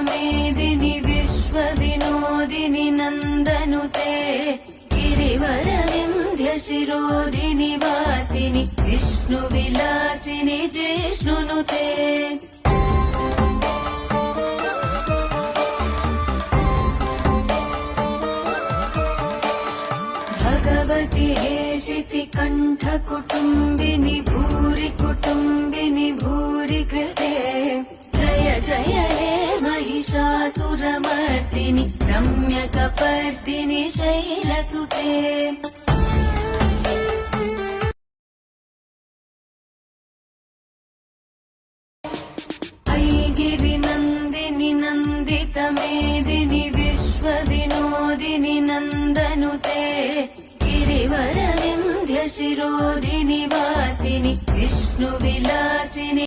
मेदिनि विश्वविनोदिनि नन्दनुते गिरिवरविन्ध्यशिरोधिनि वासिनि विष्णुविलासिनि जिष्णुनुते भगवति हेशिति कण्ठकुटुम्बिनि भूरि कुटुम्बिनि भूरि कृते जय जय हे महिषासुरमर्दिनि रम्यकपर्दिनि शैलसुते ऐगिरिनन्दिनि नन्दितमेदिनि विश्वविनोदिनि नन्दनुते गिरिवरविन्ध्यशिरोधिनि वासिनि विष्णुविलासिनि